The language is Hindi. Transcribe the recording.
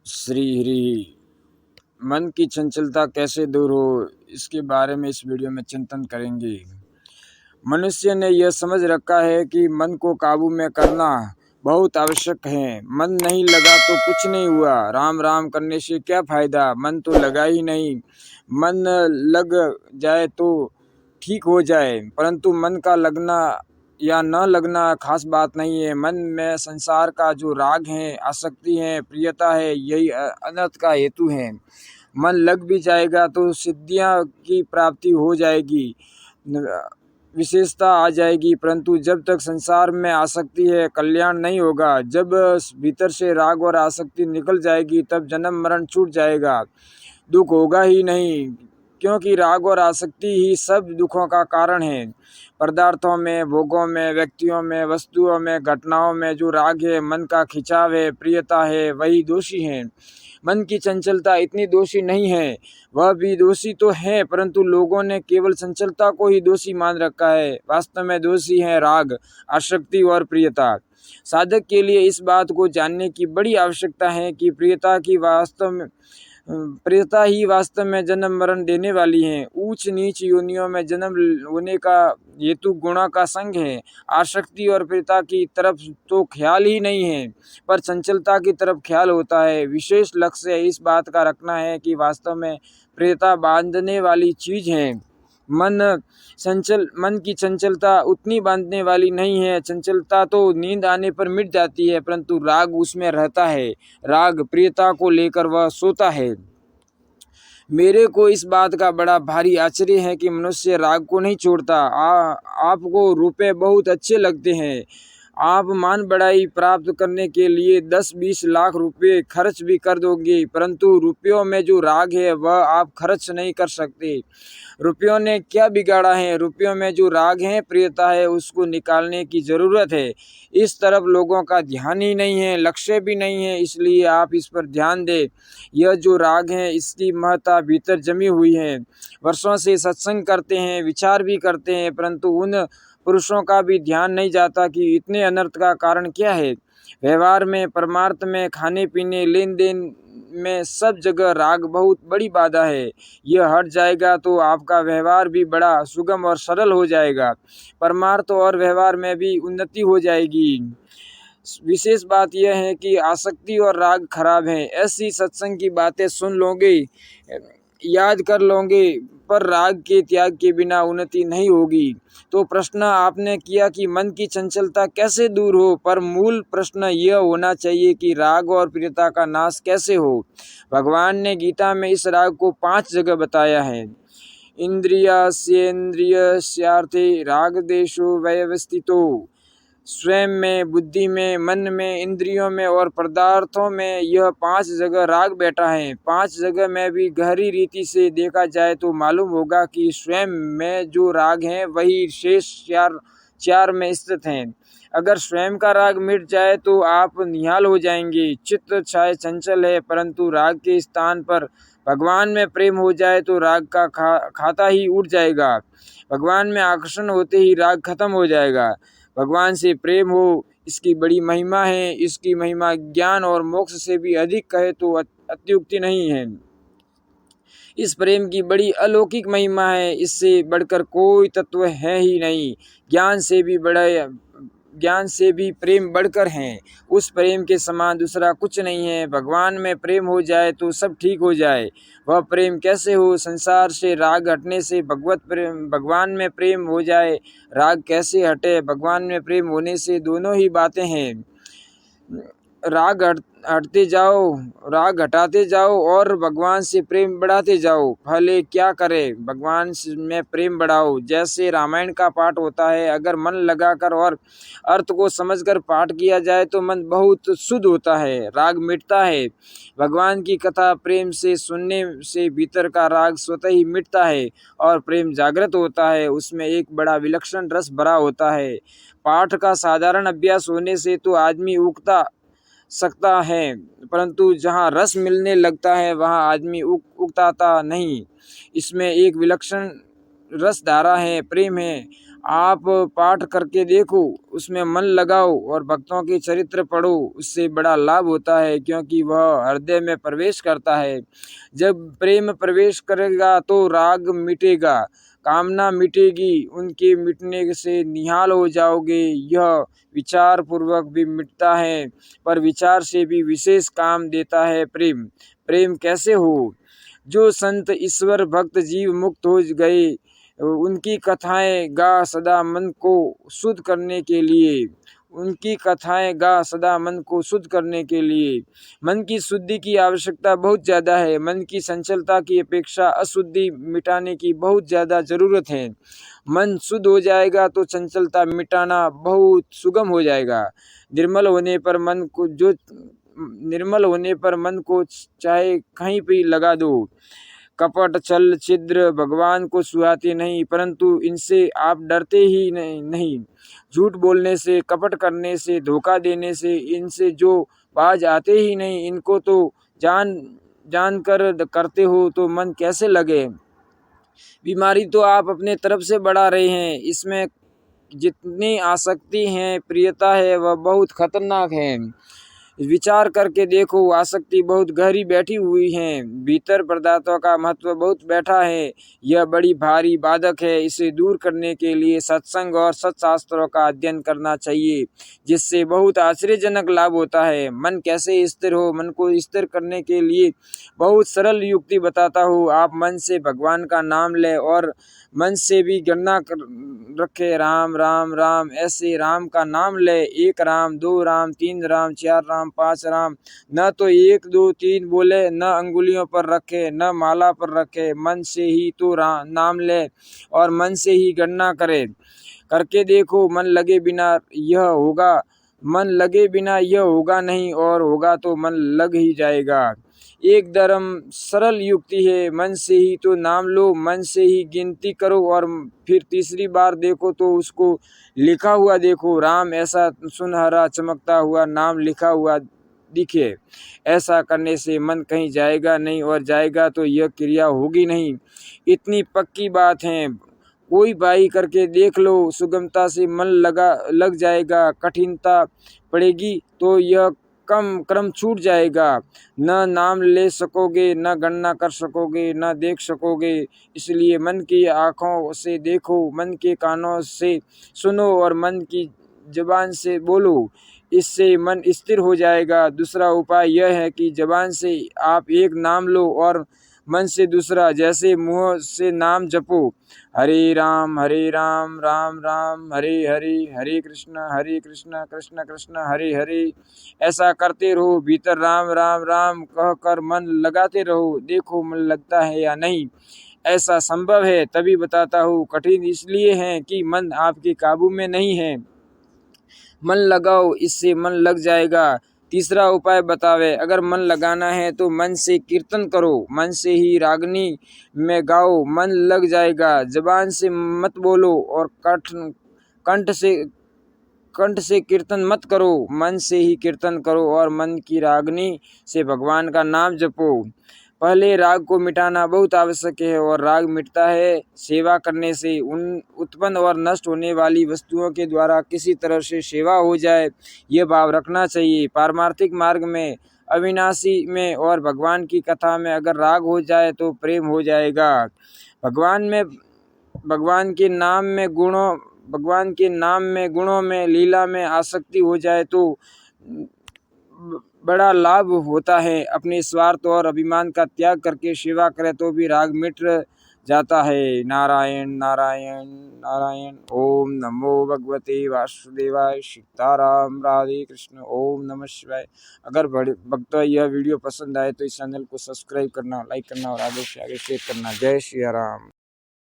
श्री हरि। मन की चंचलता कैसे दूर हो, इसके बारे में इस वीडियो में चिंतन करेंगे। मनुष्य ने यह समझ रखा है कि मन को काबू में करना बहुत आवश्यक है। मन नहीं लगा तो कुछ नहीं हुआ। राम राम करने से क्या फायदा, मन तो लगा ही नहीं। मन लग जाए तो ठीक हो जाए, परंतु मन का लगना या न लगना खास बात नहीं है। मन में संसार का जो राग है, आसक्ति है, प्रियता है, यही अनर्थ का हेतु है। मन लग भी जाएगा तो सिद्धियां की प्राप्ति हो जाएगी, विशेषता आ जाएगी, परंतु जब तक संसार में आसक्ति है, कल्याण नहीं होगा। जब भीतर से राग और आसक्ति निकल जाएगी, तब जन्म मरण छूट जाएगा, दुख होगा ही नहीं, क्योंकि राग और आसक्ति ही सब दुखों का कारण है। पदार्थों में, भोगों में, व्यक्तियों में, वस्तुओं में, घटनाओं में जो राग है, मन का खिंचाव है, प्रियता है, वही दोषी है। मन की चंचलता इतनी दोषी नहीं है, वह भी दोषी तो है, परंतु लोगों ने केवल चंचलता को ही दोषी मान रखा है। वास्तव में दोषी है राग, आसक्ति और प्रियता। साधक के लिए इस बात को जानने की बड़ी आवश्यकता है कि प्रियता ही वास्तव में जन्म मरण देने वाली है। ऊंच नीच योनियों में जन्म होने का हेतु गुणों का संग है। आसक्ति और प्रियता की तरफ तो ख्याल ही नहीं है, पर चंचलता की तरफ ख्याल होता है। विशेष लक्ष्य इस बात का रखना है कि वास्तव में प्रियता बांधने वाली चीज है। मन की चंचलता उतनी बांधने वाली नहीं है। चंचलता तो नींद आने पर मिट जाती है, परंतु राग उसमें रहता है। राग प्रियता को लेकर वह सोता है। मेरे को इस बात का बड़ा भारी आश्चर्य है कि मनुष्य राग को नहीं छोड़ता। आपको रुपए बहुत अच्छे लगते हैं, आप मान बढ़ाई प्राप्त करने के लिए 10-20 लाख रुपए खर्च भी कर दोगे, परंतु रुपयों में जो राग है वह आप खर्च नहीं कर सकते। रुपयों ने क्या बिगाड़ा है? रुपयों में जो राग है, प्रियता है, उसको निकालने की जरूरत है। इस तरफ लोगों का ध्यान ही नहीं है, लक्ष्य भी नहीं है, इसलिए आप इस पर ध्यान दें। यह जो राग है, इसकी महत्ता भीतर जमी हुई है। वर्षों से सत्संग करते हैं, विचार भी करते हैं, परंतु उन पुरुषों का भी ध्यान नहीं जाता कि इतने अनर्थ का कारण क्या है। व्यवहार में, परमार्थ में, खाने पीने, लेन देन में, सब जगह राग बहुत बड़ी बाधा है। यह हट जाएगा तो आपका व्यवहार भी बड़ा सुगम और सरल हो जाएगा। परमार्थ और व्यवहार में भी उन्नति हो जाएगी। विशेष बात यह है कि आसक्ति और राग खराब है। ऐसी सत्संग की बातें सुन लोगे, याद कर लोगे, पर राग के त्याग के बिना उन्नति नहीं होगी। तो प्रश्न आपने किया कि मन की चंचलता कैसे दूर हो, पर मूल प्रश्न यह होना चाहिए कि राग और प्रियता का नाश कैसे हो। भगवान ने गीता में इस राग को 5 जगह बताया है। इंद्रियस्येन्द्रियस्यार्थे राग देशो व्यवस्थितो। स्वयं में, बुद्धि में, मन में, इंद्रियों में और पदार्थों में यह 5 जगह राग बैठा है। 5 जगह में भी गहरी रीति से देखा जाए तो मालूम होगा कि स्वयं में जो राग है वही शेष चार में स्थित हैं। अगर स्वयं का राग मिट जाए तो आप निहाल हो जाएंगे। चित्त चाहे चंचल है, परंतु राग के स्थान पर भगवान में प्रेम हो जाए तो राग का खाता ही उठ जाएगा। भगवान में आकर्षण होते ही राग खत्म हो जाएगा। भगवान से प्रेम हो, इसकी बड़ी महिमा है। इसकी महिमा ज्ञान और मोक्ष से भी अधिक कहे तो अत्युक्ति नहीं है। इस प्रेम की बड़ी अलौकिक महिमा है, इससे बढ़कर कोई तत्व है ही नहीं। ज्ञान से भी प्रेम बढ़कर है। उस प्रेम के समान दूसरा कुछ नहीं है। भगवान में प्रेम हो जाए तो सब ठीक हो जाए। वह प्रेम कैसे हो? संसार से राग हटने से भगवान में प्रेम हो जाए। राग कैसे हटे? भगवान में प्रेम होने से। दोनों ही बातें हैं। राग हटाते जाओ और भगवान से प्रेम बढ़ाते जाओ। भले क्या करे, भगवान में प्रेम बढ़ाओ। जैसे रामायण का पाठ होता है, अगर मन लगाकर और अर्थ को समझकर पाठ किया जाए तो मन बहुत शुद्ध होता है, राग मिटता है। भगवान की कथा प्रेम से सुनने से भीतर का राग स्वतः ही मिटता है और प्रेम जागृत होता है। उसमें एक बड़ा विलक्षण रस भरा होता है। पाठ का साधारण अभ्यास होने से तो आदमी उगता सकता है, परंतु जहाँ रस मिलने लगता है वहाँ आदमी उकताता नहीं। इसमें एक विलक्षण रस धारा है, प्रेम है। आप पाठ करके देखो, उसमें मन लगाओ और भक्तों के चरित्र पढ़ो, उससे बड़ा लाभ होता है, क्योंकि वह हृदय में प्रवेश करता है। जब प्रेम प्रवेश करेगा तो राग मिटेगा, कामना मिटेगी, उनके मिटने से निहाल हो जाओगे। यह विचार पूर्वक भी मिटता है, पर विचार से भी विशेष काम देता है प्रेम। प्रेम कैसे हो? जो संत ईश्वर भक्त जीव मुक्त हो गए, उनकी कथाएं गा सदा मन को शुद्ध करने के लिए, उनकी कथाएं गा सदा मन को शुद्ध करने के लिए। मन की शुद्धि की आवश्यकता बहुत ज़्यादा है। मन की संचलता की अपेक्षा अशुद्धि मिटाने की बहुत ज़्यादा ज़रूरत है। मन शुद्ध हो जाएगा तो चंचलता मिटाना बहुत सुगम हो जाएगा। निर्मल होने पर मन को चाहे कहीं भी लगा दो। कपट छल छिद्र भगवान को सुहाते नहीं, परंतु इनसे आप डरते ही नहीं। झूठ बोलने से, कपट करने से, धोखा देने से इनसे जो बाज आते ही नहीं। इनको तो जान कर करते हो तो मन कैसे लगे? बीमारी तो आप अपने तरफ से बढ़ा रहे हैं। इसमें जितनी आसक्ति है, प्रियता है, वह बहुत खतरनाक है। विचार करके देखो, आसक्ति बहुत गहरी बैठी हुई है, भीतर पदार्थों का महत्व बहुत बैठा है। यह बड़ी भारी बाधक है। इसे दूर करने के लिए सत्संग और सत्शास्त्रों का अध्ययन करना चाहिए, जिससे बहुत आश्चर्यजनक लाभ होता है। मन कैसे स्थिर हो? मन को स्थिर करने के लिए बहुत सरल युक्ति बताता हूँ। आप मन से भगवान का नाम ले और मन से भी गणना रखे, राम राम राम। ऐसे राम का नाम ले, 1 राम, 2 राम, 3 राम, 4 राम, 5 राम। न तो 1 2 3 बोले, न अंगुलियों पर रखे, न माला पर रखे। मन से ही तो नाम ले और मन से ही गणना करे। करके देखो, मन लगे बिना यह होगा नहीं, और होगा तो मन लग ही जाएगा। एकदम सरल युक्ति है। मन से ही तो नाम लो, मन से ही गिनती करो और फिर तीसरी बार देखो तो उसको लिखा हुआ देखो। राम ऐसा सुनहरा चमकता हुआ नाम लिखा हुआ दिखे। ऐसा करने से मन कहीं जाएगा नहीं, और जाएगा तो यह क्रिया होगी नहीं। इतनी पक्की बात है। कोई भाई करके देख लो, सुगमता से मन लग जाएगा। कठिनता पड़ेगी तो यह क्रम छूट जाएगा। न नाम ले सकोगे, न गणना कर सकोगे, न देख सकोगे। इसलिए मन की आँखों से देखो, मन के कानों से सुनो और मन की जुबान से बोलो। इससे मन स्थिर हो जाएगा। दूसरा उपाय यह है कि जुबान से आप एक नाम लो और मन से दूसरा। जैसे मुँह से नाम जपो, हरे राम राम राम हरे हरे, हरे कृष्ण कृष्ण कृष्ण हरे हरे। ऐसा करते रहो। भीतर राम राम राम कह कर मन लगाते रहो। देखो मन लगता है या नहीं। ऐसा संभव है तभी बताता हूँ। कठिन इसलिए है कि मन आपके काबू में नहीं है। मन लगाओ, इससे मन लग जाएगा। तीसरा उपाय बतावे, अगर मन लगाना है तो मन से कीर्तन करो, मन से ही रागनी में गाओ, मन लग जाएगा। जबान से मत बोलो और कंठ से कीर्तन मत करो, मन से ही कीर्तन करो और मन की रागनी से भगवान का नाम जपो। पहले राग को मिटाना बहुत आवश्यक है, और राग मिटता है सेवा करने से। उत्पन्न और नष्ट होने वाली वस्तुओं के द्वारा किसी तरह से सेवा हो जाए, ये भाव रखना चाहिए। पारमार्थिक मार्ग में, अविनाशी में और भगवान की कथा में अगर राग हो जाए तो प्रेम हो जाएगा। भगवान के नाम में गुणों में लीला में आसक्ति हो जाए तो बड़ा लाभ होता है। अपने स्वार्थ और अभिमान का त्याग करके सेवा करे तो भी राग मिट जाता है। नारायण नारायण नारायण। ओम नमो भगवते वासुदेवाय। सीताराम राधे कृष्ण। ओम नमः शिवाय। अगर भक्तों यह वीडियो पसंद आए तो इस चैनल को सब्सक्राइब करना, लाइक करना और आगे से आगे शेयर करना। जय श्री राम।